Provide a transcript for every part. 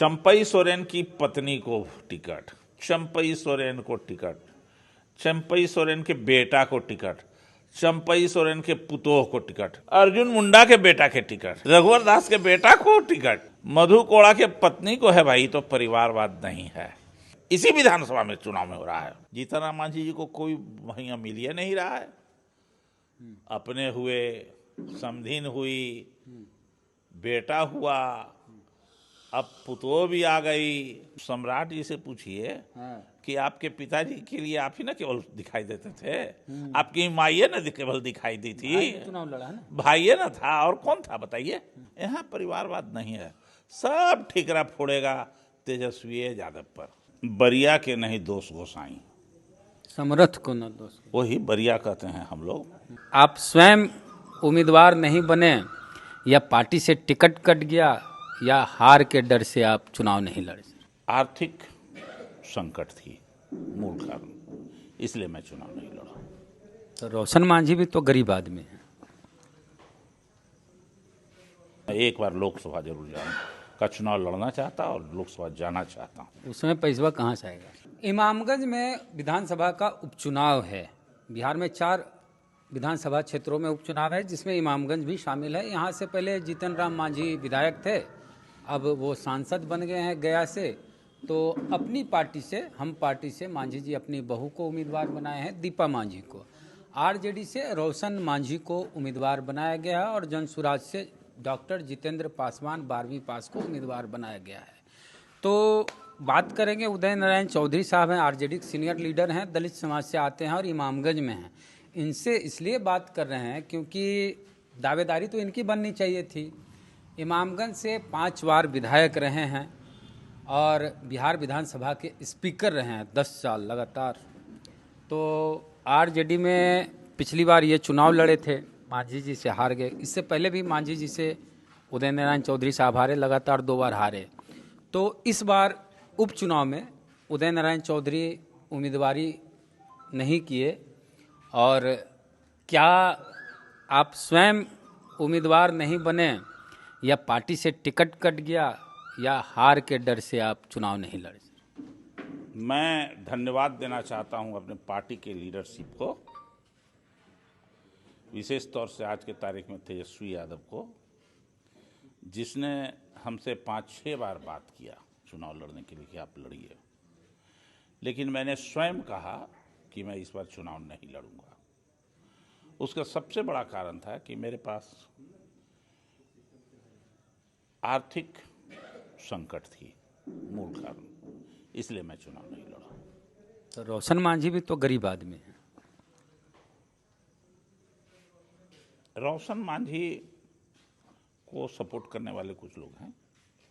चंपई सोरेन की पत्नी को टिकट, चंपई सोरेन को टिकट, चंपई सोरेन के बेटा को टिकट, चंपई सोरेन के पुतोह को टिकट, अर्जुन मुंडा के बेटा के टिकट, रघुवर दास के बेटा को टिकट, मधु कोड़ा के पत्नी को है भाई, तो परिवारवाद नहीं है। इसी विधानसभा में चुनाव में हो रहा है। जीतनराम मांझी जी को कोई वहीं मिल ही नहीं रहा है। अपने हुए, समधीन हुई, बेटा हुआ, अब पुतोह भी आ गई। सम्राट जी से पूछिए कि आपके पिताजी के लिए आप ही ना केवल दिखाई देते थे, आपकी माइये ना केवल दिखाई दी थी, चुनाव लड़ा है ना, भाइये ना था, और कौन था बताइए। यहाँ परिवारवाद नहीं है। सब ठिकरा फोड़ेगा तेजस्वी यादव पर। बरिया के नहीं दोष गोसाई, समरथ को न दोष। वही बरिया कहते हैं हम लोग। आप स्वयं उम्मीदवार नहीं बने, या पार्टी से टिकट कट गया, या हार के डर से आप चुनाव नहीं लड़े? आर्थिक संकट थी मूल कारण, इसलिए मैं चुनाव नहीं लड़ा। तो रोशन मांझी भी तो गरीब आदमी है। एक बार लोकसभा जरूर जाऊं का चुनाव लड़ना चाहता और लोकसभा जाना चाहता हूं। उसमें पैसा कहाँ से आएगा? इमामगंज में विधानसभा का उपचुनाव है। बिहार में 4 विधानसभा क्षेत्रों में उपचुनाव है, जिसमें इमामगंज भी शामिल है। यहाँ से पहले जीतनराम मांझी विधायक थे, अब वो सांसद बन गए हैं गया से। तो अपनी पार्टी से, हम पार्टी से मांझी जी अपनी बहू को उम्मीदवार बनाए हैं, दीपा मांझी को। आरजेडी से रोशन मांझी को उम्मीदवार बनाया गया है, और जनसुराज से डॉक्टर जितेंद्र पासवान 12वीं पास को उम्मीदवार बनाया गया है। तो बात करेंगे, उदय नारायण चौधरी साहब हैं, आरजेडी के सीनियर लीडर हैं, दलित समाज से आते हैं और इमामगंज में हैं। इनसे इसलिए बात कर रहे हैं क्योंकि दावेदारी तो इनकी बननी चाहिए थी। इमामगंज से 5 बार विधायक रहे हैं और बिहार विधानसभा के स्पीकर रहे हैं 10 साल लगातार। तो आरजेडी में पिछली बार ये चुनाव लड़े थे, मांझी जी से हार गए। इससे पहले भी मांझी जी से उदय नारायण चौधरी साहब हारे, लगातार 2 बार हारे। तो इस बार उपचुनाव में उदय नारायण चौधरी उम्मीदवारी नहीं किए, और क्या आप स्वयं उम्मीदवार नहीं बने, या पार्टी से टिकट कट गया, या हार के डर से आप चुनाव नहीं लड़े? मैं धन्यवाद देना चाहता हूं अपने पार्टी के लीडरशिप को, विशेष तौर से आज के तारीख में तेजस्वी यादव को, जिसने हमसे 5-6 बार बात किया चुनाव लड़ने के लिए कि आप लड़िए। लेकिन मैंने स्वयं कहा कि मैं इस बार चुनाव नहीं लड़ूंगा। उसका सबसे बड़ा कारण था कि मेरे पास आर्थिक संकट थी मूल कारण, इसलिए मैं चुनाव नहीं लड़ा। तो रोशन मांझी भी तो गरीब आदमी है। रोशन मांझी को सपोर्ट करने वाले कुछ लोग हैं।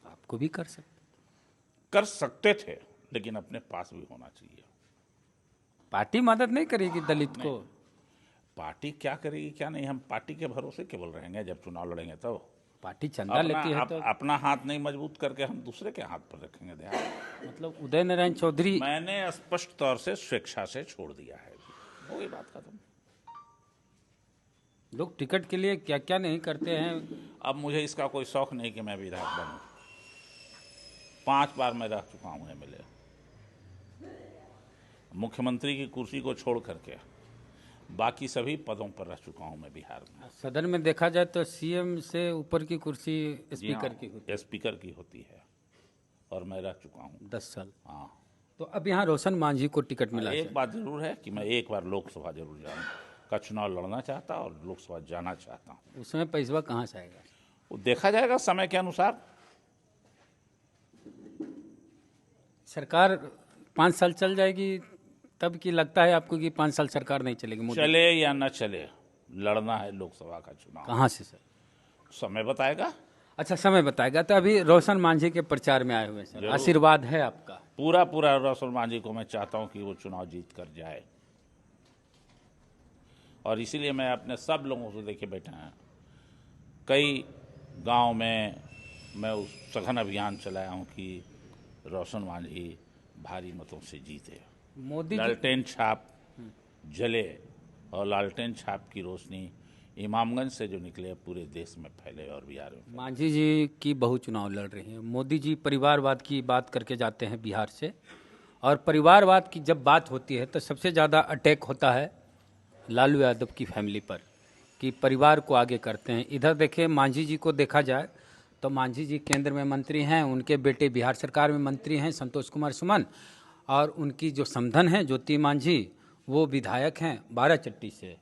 आपको भी कर सकते थे, लेकिन अपने पास भी होना चाहिए। पार्टी मदद नहीं करेगी दलित को? पार्टी क्या करेगी क्या नहीं, हम पार्टी के भरोसे केवल रहेंगे। जब चुनाव लड़ेंगे तो पार्टी चंदा लेती है, तो अपना हाथ नहीं मजबूत करके हम दूसरे के हाथ पर रखेंगे ध्यान। मतलब उदय नारायण चौधरी, मैंने स्पष्ट तौर से स्वेच्छा से छोड़ दिया है, हो गई बात खत्म। लोग टिकट के लिए क्या क्या नहीं करते हैं। अब मुझे इसका कोई शौक नहीं कि मैं विधायक बनूं। 5 बार मैं रह चुका हूं एमएलए, मुख्यमंत्री की कुर्सी को छोड़ करके बाकी सभी पदों पर रह चुका हूं मैं बिहार में। सदन में देखा जाए तो सीएम से ऊपर की कुर्सी स्पीकर की होती है। स्पीकर की होती है, और मैं रह चुका हूं 10 साल। हाँ। तो अब यहाँ रोशन मांझी को टिकट मिला। एक बात जरूर है कि मैं एक बार लोकसभा जरूर जाऊं का चुनाव लड़ना चाहता और लोकसभा जाना चाहता हूं। उसमें पैसा कहाँ से आएगा? वो देखा जाएगा समय के अनुसार। सरकार 5 साल चल जाएगी तब की लगता है आपको कि 5 साल सरकार नहीं चलेगी? चले या न चले, लड़ना है लोकसभा का चुनाव। कहाँ से सर? समय बताएगा। अच्छा, समय बताएगा। तो अभी रोशन मांझी के प्रचार में आए हुए सर, आशीर्वाद है आपका? पूरा रोशन मांझी को मैं चाहता हूं कि वो चुनाव जीत कर जाए, और इसीलिए मैं अपने सब लोगों से देखे बैठे हैं। कई गांव में मैं उस सघन अभियान चलाया हूं कि रोशन मांझी भारी मतों से जीते। मोदी लालटेन छाप जले, और लालटेन छाप की रोशनी इमामगंज से जो निकले पूरे देश में फैले और बिहार में। मांझी जी की बहु चुनाव लड़ रही हैं। मोदी जी परिवारवाद की बात करके जाते हैं बिहार से, और परिवारवाद की जब बात होती है तो सबसे ज़्यादा अटैक होता है लालू यादव की फैमिली पर, कि परिवार को आगे करते हैं। इधर देखिए मांझी जी को देखा जाए तो मांझी जी केंद्र में मंत्री हैं, उनके बेटे बिहार सरकार में मंत्री हैं संतोष कुमार सुमन, और उनकी जो समधन है ज्योति मांझी वो विधायक हैं बाराचट्टी से,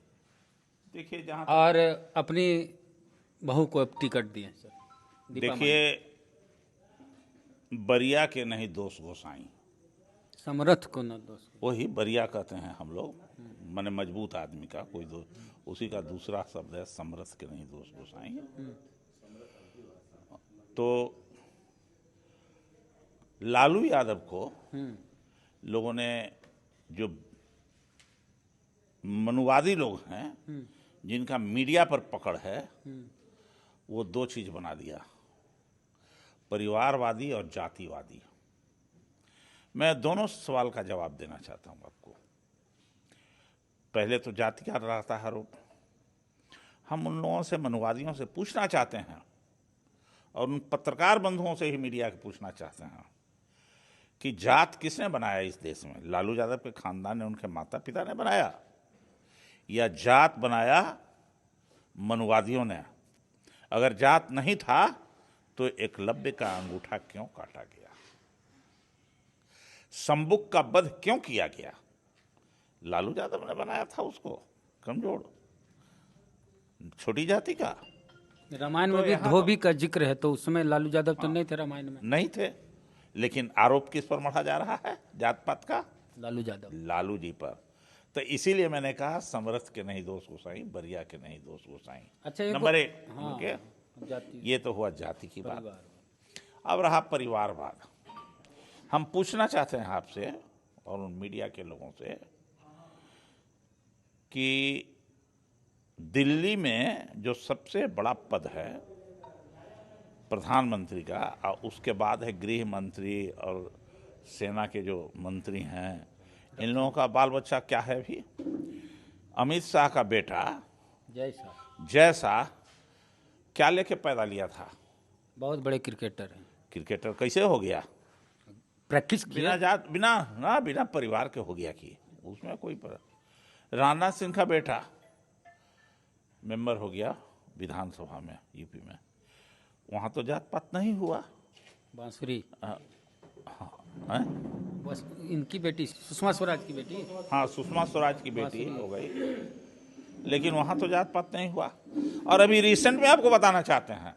देखिए जहाँ और अपनी बहू को अब टिकट दिए सर। दीपा देखिए बरिया के नहीं दोष गोसाई, समरथ को न दोस्त। वही बरिया कहते हैं हम लोग, माने मजबूत आदमी का कोई दो, उसी का दूसरा शब्द है समरथ के नहीं दोष गोसाई। तो लालू यादव को लोगों ने, जो मनुवादी लोग हैं जिनका मीडिया पर पकड़ है, वो दो चीज बना दिया, परिवारवादी और जातिवादी। मैं दोनों सवाल का जवाब देना चाहता हूं आपको। पहले तो जाति का रहता है आरोप। हम उन लोगों से, मनुवादियों से पूछना चाहते हैं, और उन पत्रकार बंधुओं से ही मीडिया के पूछना चाहते हैं कि जात किसने बनाया इस देश में? लालू यादव के खानदान ने, उनके माता पिता ने बनाया, या जात बनाया मनुवादियों ने? अगर जात नहीं था तो एकलव्य का अंगूठा क्यों काटा गया? संबुक का वध क्यों किया गया? लालू यादव ने बनाया था उसको, कमजोर छोटी जाति का। रामायण में भी धोबी का जिक्र है, तो उसमें लालू यादव तो नहीं थे रामायण में। नहीं थे, लेकिन आरोप किस पर मढ़ा जा रहा है? जात पात का, लालू यादव, लालू जी पर। तो इसीलिए मैंने कहा समरथ के नहीं दोष गोसाई, बरिया के नहीं दोष गोसाई। अच्छा, नंबर एक, हाँ, उनके जाति, ये तो हुआ जाति की बात। अब रहा परिवारवाद। हम पूछना चाहते हैं आपसे और उन मीडिया के लोगों से कि दिल्ली में जो सबसे बड़ा पद है प्रधानमंत्री का, और उसके बाद है गृह मंत्री और सेना के जो मंत्री हैं, इन लोगों का बाल बच्चा क्या है? भी अमित शाह का बेटा जय शाह क्या लेके पैदा लिया था? बहुत बड़े क्रिकेटर हैं। क्रिकेटर कैसे हो गया? प्रैक्टिस बिना किया। जात, बिना परिवार के हो गया कि उसमें कोई पर। राजनाथ सिंह का बेटा मेंबर हो गया विधानसभा में यूपी में, वहां तो जात पात नहीं हुआ। बांसुरी, हैं? बस इनकी बेटी सुषमा स्वराज की बेटी। हाँ, सुषमा स्वराज की बेटी हो गई, लेकिन वहां तो जात पात नहीं हुआ। और अभी रिसेंट में आपको बताना चाहते हैं,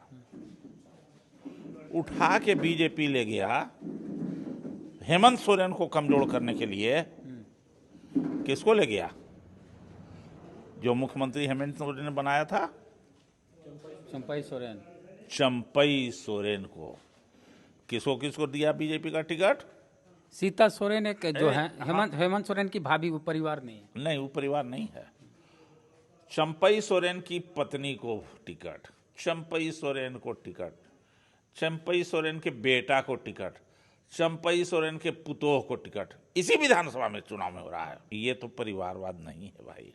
उठा के बीजेपी ले गया हेमंत सोरेन को कमजोर करने के लिए। किसको ले गया? जो मुख्यमंत्री हेमंत सोरेन ने बनाया था, चंपई सोरेन। चंपई सोरेन को। किसको किसको दिया बीजेपी का टिकट? सीता सोरेन एक जो है, हेमंत सोरेन की भाभी, वो परिवार नहीं है। नहीं, वो परिवार नहीं है। चंपई सोरेन की पत्नी को टिकट, चंपई सोरेन को टिकट, चंपई सोरेन के बेटा को टिकट, चंपई सोरेन के पुतोह को टिकट, इसी विधानसभा में चुनाव में हो रहा है। ये तो परिवारवाद नहीं है भाई,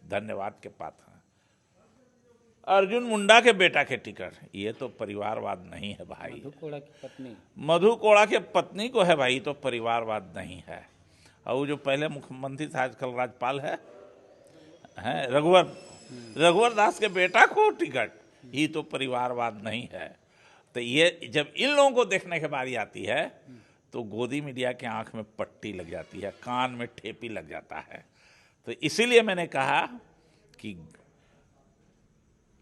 धन्यवाद के पात्र हैं। अर्जुन मुंडा के बेटा के टिकट, ये तो परिवारवाद नहीं है भाई। मधु कोड़ा की पत्नी, मधु कोड़ा के पत्नी को है भाई, तो परिवारवाद नहीं है। और वो जो पहले मुख्यमंत्री था, आजकल राज्यपाल है रघुवर दास के बेटा को टिकट, ये तो परिवारवाद नहीं है। तो ये जब इन लोगों को देखने की बारी आती है तो गोदी मीडिया के आंख में पट्टी लग जाती है, कान में ठेपी लग जाता है। तो इसीलिए मैंने कहा कि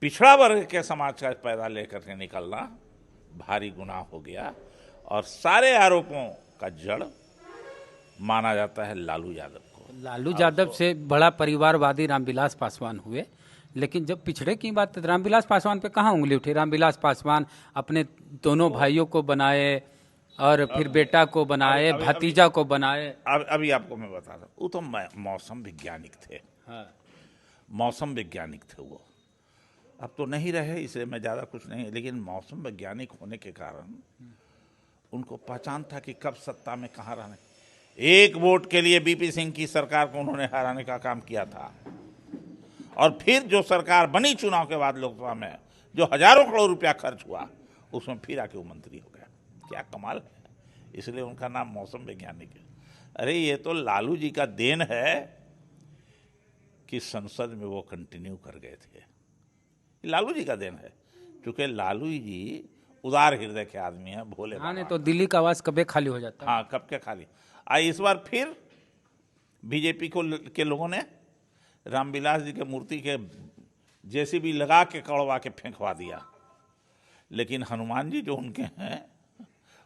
पिछड़ा वर्ग के समाज का पैदा लेकर के निकलना भारी गुनाह हो गया, और सारे आरोपों का जड़ माना जाता है लालू यादव को। लालू यादव से बड़ा परिवारवादी रामविलास पासवान हुए, लेकिन जब पिछड़े की बात, रामविलास पासवान पे कहाँ उंगली उठी? रामविलास पासवान अपने दोनों भाइयों को बनाए, और फिर बेटा को बनाए, भतीजा को बनाए। अभी आपको मैं बता रहा हूँ, वो तो मौसम वैज्ञानिक थे। हाँ, मौसम वैज्ञानिक थे वो, अब तो नहीं रहे, इसलिए मैं ज़्यादा कुछ नहीं। लेकिन मौसम वैज्ञानिक होने के कारण उनको पहचान था कि कब सत्ता में कहाँ रहना। एक वोट के लिए बीपी सिंह की सरकार को उन्होंने हराने का काम किया था, और फिर जो सरकार बनी चुनाव के बाद लोकसभा में, जो हजारों करोड़ रुपया खर्च हुआ, उसमें फिर आके वो मंत्री हो गया। क्या कमाल है। इसलिए उनका नाम मौसम वैज्ञानिक है। अरे ये तो लालू जी का देन है कि संसद में वो कंटिन्यू कर गए थे। लालू जी का देन है, क्योंकि लालू जी उदार हृदय के आदमी हैं, भोले हाँ, नहीं बाबा। तो दिल्ली का आवास कभी खाली हो जाता। हाँ, कब के खाली। इस बार फिर बीजेपी के लोगों ने रामविलास जी के मूर्ति के जेसीबी लगा के कड़वा के फेंकवा दिया। लेकिन हनुमान जी जो उनके हैं,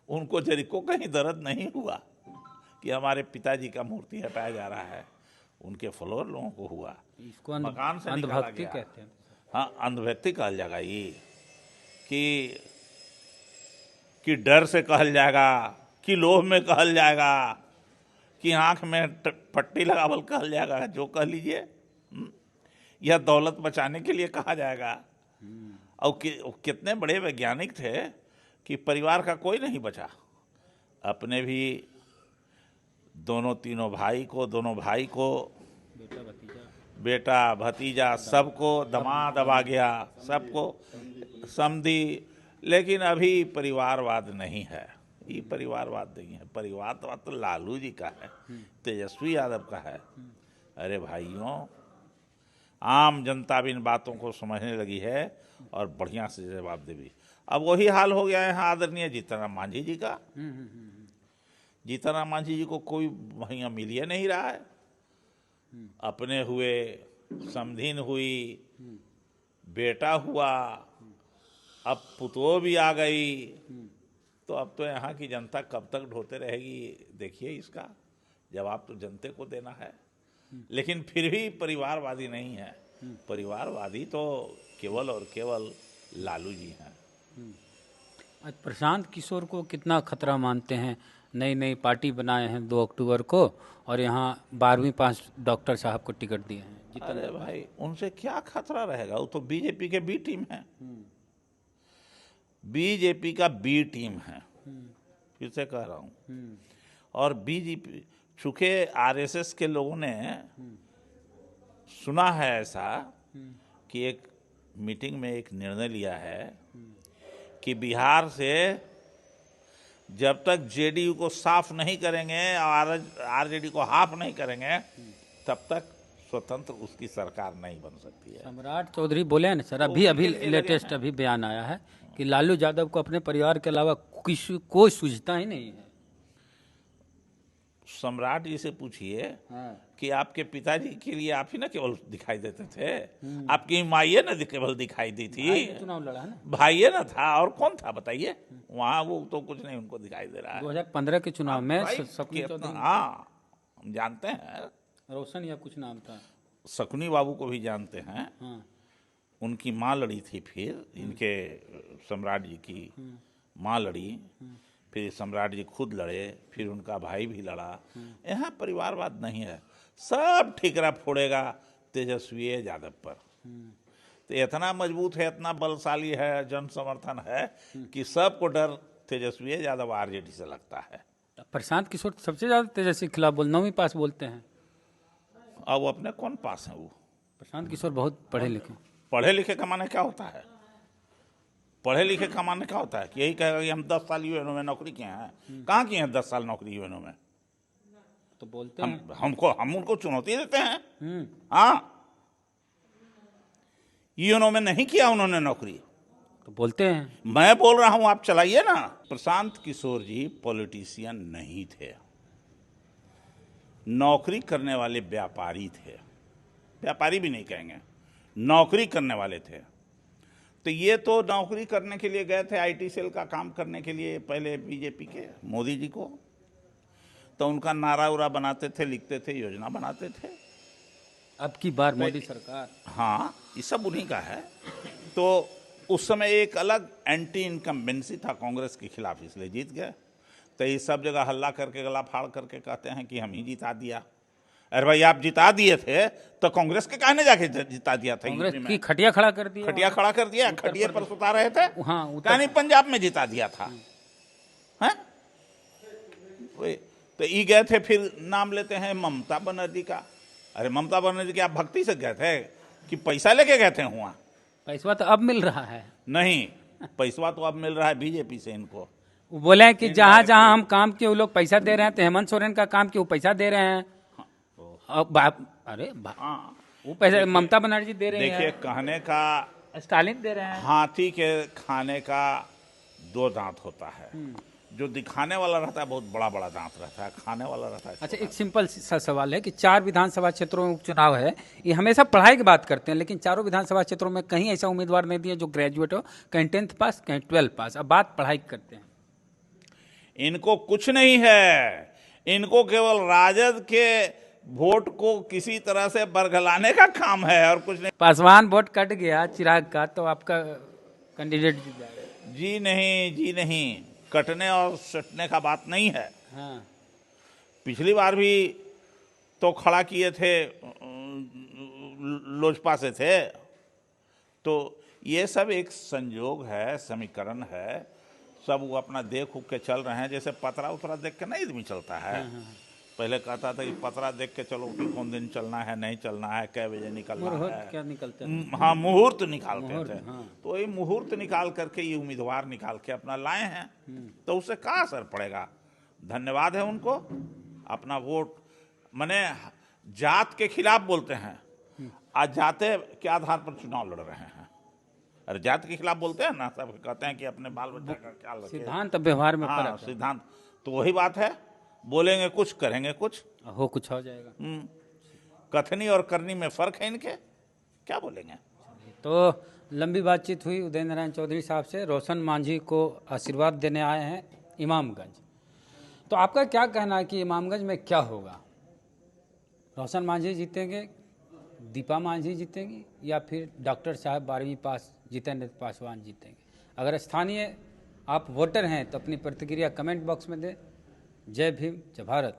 उनको जरी को कहीं दर्द नहीं हुआ कि हमारे पिताजी का मूर्ति हटाया जा रहा है। उनके फॉलोअर लोगों को हुआ। इसको मकान से निकाला अंधभक्ति गया। कहते हैं। हाँ, अंधभक्ति कहल जाएगा ये, कि डर से कहल जाएगा, कि लोभ में कहल जाएगा, कि आंख में पट्टी लगावल कहल जाएगा, जो कह लीजिए। यह दौलत बचाने के लिए कहा जाएगा। और कितने बड़े वैज्ञानिक थे कि परिवार का कोई नहीं बचा। अपने भी दोनों भाई को बेटा भतीजा सबको दामाद आ गया, सबको समधी। लेकिन अभी परिवारवाद नहीं है। ये परिवारवाद नहीं है। परिवारवाद तो लालू जी का है, तेजस्वी यादव का है। अरे भाइयों, आम जनता भी इन बातों को समझने लगी है और बढ़िया से जवाब दे भी। अब वही हाल हो गया है यहाँ आदरणीय जीतन राम मांझी जी का। जीतन राम मांझी जी को कोई वहीं मिल ही नहीं रहा है। अपने हुए, समधीन हुई, बेटा हुआ, अब पुतोह भी आ गई। तो अब तो यहाँ की जनता कब तक ढोते रहेगी, देखिए। इसका जवाब तो जनते को देना है। लेकिन फिर भी परिवारवादी नहीं है। परिवारवादी तो केवल और केवल लालू जी हैं। आज प्रशांत किशोर को कितना खतरा मानते हैं? नई पार्टी बनाए हैं 2 अक्टूबर को, और यहाँ 12वीं पास डॉक्टर साहब को टिकट दिए हैं। अरे भाई, उनसे क्या खतरा रहेगा? वो तो बीजेपी के बी टीम है। बीजेपी का बी टीम है, फिर से कह रहा हूँ। और बीजेपी, चूंकि आरएसएस के लोगों ने सुना है ऐसा कि एक मीटिंग में एक निर्णय लिया है कि बिहार से जब तक जेडीयू को साफ नहीं करेंगे और आरजेडी को हाफ नहीं करेंगे, तब तक स्वतंत्र उसकी सरकार नहीं बन सकती है। सम्राट चौधरी बोले हैं ना सर, अभी लेटेस्ट बयान आया है कि लालू यादव को अपने परिवार के अलावा किसी कोई सूझता ही नहीं है। सम्राट जी से पूछिए कि आपके पिताजी के लिए आप ही ना केवल दिखाई देते थे, आपकी माइये ना केवल दिखाई दी थी। चुनाव लड़ा ना, भाइये ना था, और कौन था बताइए? वहाँ वो तो कुछ नहीं उनको दिखाई दे रहा है। 2015 के चुनाव में हाँ, हम जानते हैं। रोशन या कुछ नाम था, शकुनी बाबू को भी जानते हैं। उनकी माँ लड़ी थी, फिर इनके सम्राट जी की माँ लड़ी, फिर सम्राट जी खुद लड़े, फिर उनका भाई भी लड़ा। यहाँ परिवारवाद नहीं है। सब ठिकरा फोड़ेगा तेजस्वी यादव पर। तो इतना मजबूत है, इतना बलशाली है, जन समर्थन है कि सबको डर तेजस्वी यादव आरजेडी से लगता है। प्रशांत किशोर सबसे ज्यादा तेजस्वी के खिलाफ 9वीं पास बोलते हैं। अब वो अपने कौन पास हैं? वो प्रशांत किशोर बहुत पढ़े लिखे का माने क्या होता है? पढ़े लिखे का माने क्या होता है? कि यही कहेगा कि हम 10 साल यूएनओ में नौकरी किए हैं। कहाँ किए हैं 10 साल नौकरी यूएनओ में? तो बोलते हैं हम उनको चुनौती देते हैं। हाँ, यूएनओ में नहीं किया उन्होंने नौकरी, तो बोलते हैं। मैं बोल रहा हूं, आप चलाइए ना। प्रशांत किशोर जी पॉलिटिशियन नहीं थे, नौकरी करने वाले व्यापारी थे। व्यापारी भी नहीं कहेंगे, नौकरी करने वाले थे। तो ये तो नौकरी करने के लिए गए थे आईटी सेल का काम करने के लिए, पहले बीजेपी के मोदी जी को। तो उनका नारा उरा बनाते थे, लिखते थे, योजना बनाते थे। अब की बार मोदी सरकार, हाँ, ये सब उन्हीं का है। तो उस समय एक अलग एंटी इनकम्बेंसी था कांग्रेस के खिलाफ, इसलिए जीत गए। तो ये सब जगह हल्ला करके, गला फाड़ करके कहते हैं कि हम ही जिता दिया। अरे भाई, आप जिता दिए थे तो कांग्रेस के कहने जाके जिता दिया था? कांग्रेस की खटिया खड़ा कर दिया। खटिया पर सुता रहे थे। हाँ, कहानी पंजाब में जिता दिया था। हैं? तो ये गए थे, फिर नाम लेते हैं ममता बनर्जी का। अरे ममता बनर्जी की आप भक्ति से गए थे कि पैसा लेके गए थे वहाँ? पैसा तो अब मिल रहा है। नहीं, पैसा तो अब मिल रहा है बीजेपी से इनको। वो बोले हैं कि जहाँ जहाँ हम काम किए वो लोग पैसा दे रहे हैं, तो हेमंत सोरेन का काम किए वो पैसा दे रहे हैं। हाँ, वो पैसा ममता बनर्जी दे रही देखिए, है, कहने का स्टालिन दे रहे हैं। हाथी के खाने का दो दांत होता है। जो दिखाने वाला रहता है बहुत बड़ा बड़ा दांत रहता है, खाने वाला रहता है अच्छा, छोटा। एक सिंपल सा सवाल है कि 4 विधानसभा क्षेत्रों में उपचुनाव है, ये हमेशा पढ़ाई की बात करते हैं, लेकिन चारों विधानसभा क्षेत्रों में कहीं ऐसा उम्मीदवार नहीं दिया जो ग्रेजुएट हो, कहीं 10th पास, कहीं 12 पास। अब बात पढ़ाई की करते हैं। इनको कुछ नहीं है, इनको केवल राजद के वोट को किसी तरह से बरगलाने का काम है और कुछ नहीं। पासवान वोट कट गया चिराग का, तो आपका कैंडिडेट जीत जाएगा। जी नहीं, जी नहीं, कटने और सटने का बात नहीं है। हाँ, पिछली बार भी तो खड़ा किए थे, लोजपा से थे। तो ये सब एक संयोग है, समीकरण है, सब वो अपना देख उख के चल रहे हैं। जैसे पतरा उतरा देख के नहीं आदमी चलता है। पहले कहता था कि पतरा देख के चलो कि कौन दिन चलना है, नहीं चलना है, कै बजे निकलना है। क्या निकलता है? हाँ, मुहूर्त निकालते थे। हाँ। तो ये मुहूर्त निकाल करके ये उम्मीदवार निकाल के अपना लाए हैं, तो उससे क्या असर पड़ेगा? धन्यवाद है उनको। अपना वोट माने जात के खिलाफ बोलते हैं, आज जाते के आधार पर चुनाव लड़ रहे हैं। अरे जात के खिलाफ बोलते हैं ना, सब कहते हैं कि अपने बाल बच्चा का ख्याल रखें। सिद्धांत व्यवहार में हाँ, फर्क है। सिद्धांत तो वही बात है, बोलेंगे कुछ, करेंगे कुछ। हो कुछ हो जाएगा। कथनी और करनी में फर्क है इनके, क्या बोलेंगे? तो लंबी बातचीत हुई उदय नारायण चौधरी साहब से। रोशन मांझी को आशीर्वाद देने आए हैं इमामगंज। तो आपका क्या कहना है कि इमामगंज में क्या होगा? रोशन मांझी जीतेंगे, दीपा मांझी जीतेंगी, या फिर डॉक्टर साहब 12वीं पास जितेंद्र पासवान जीतेंगे? अगर स्थानीय आप वोटर हैं तो अपनी प्रतिक्रिया कमेंट बॉक्स में दें। जय भीम, जय भारत।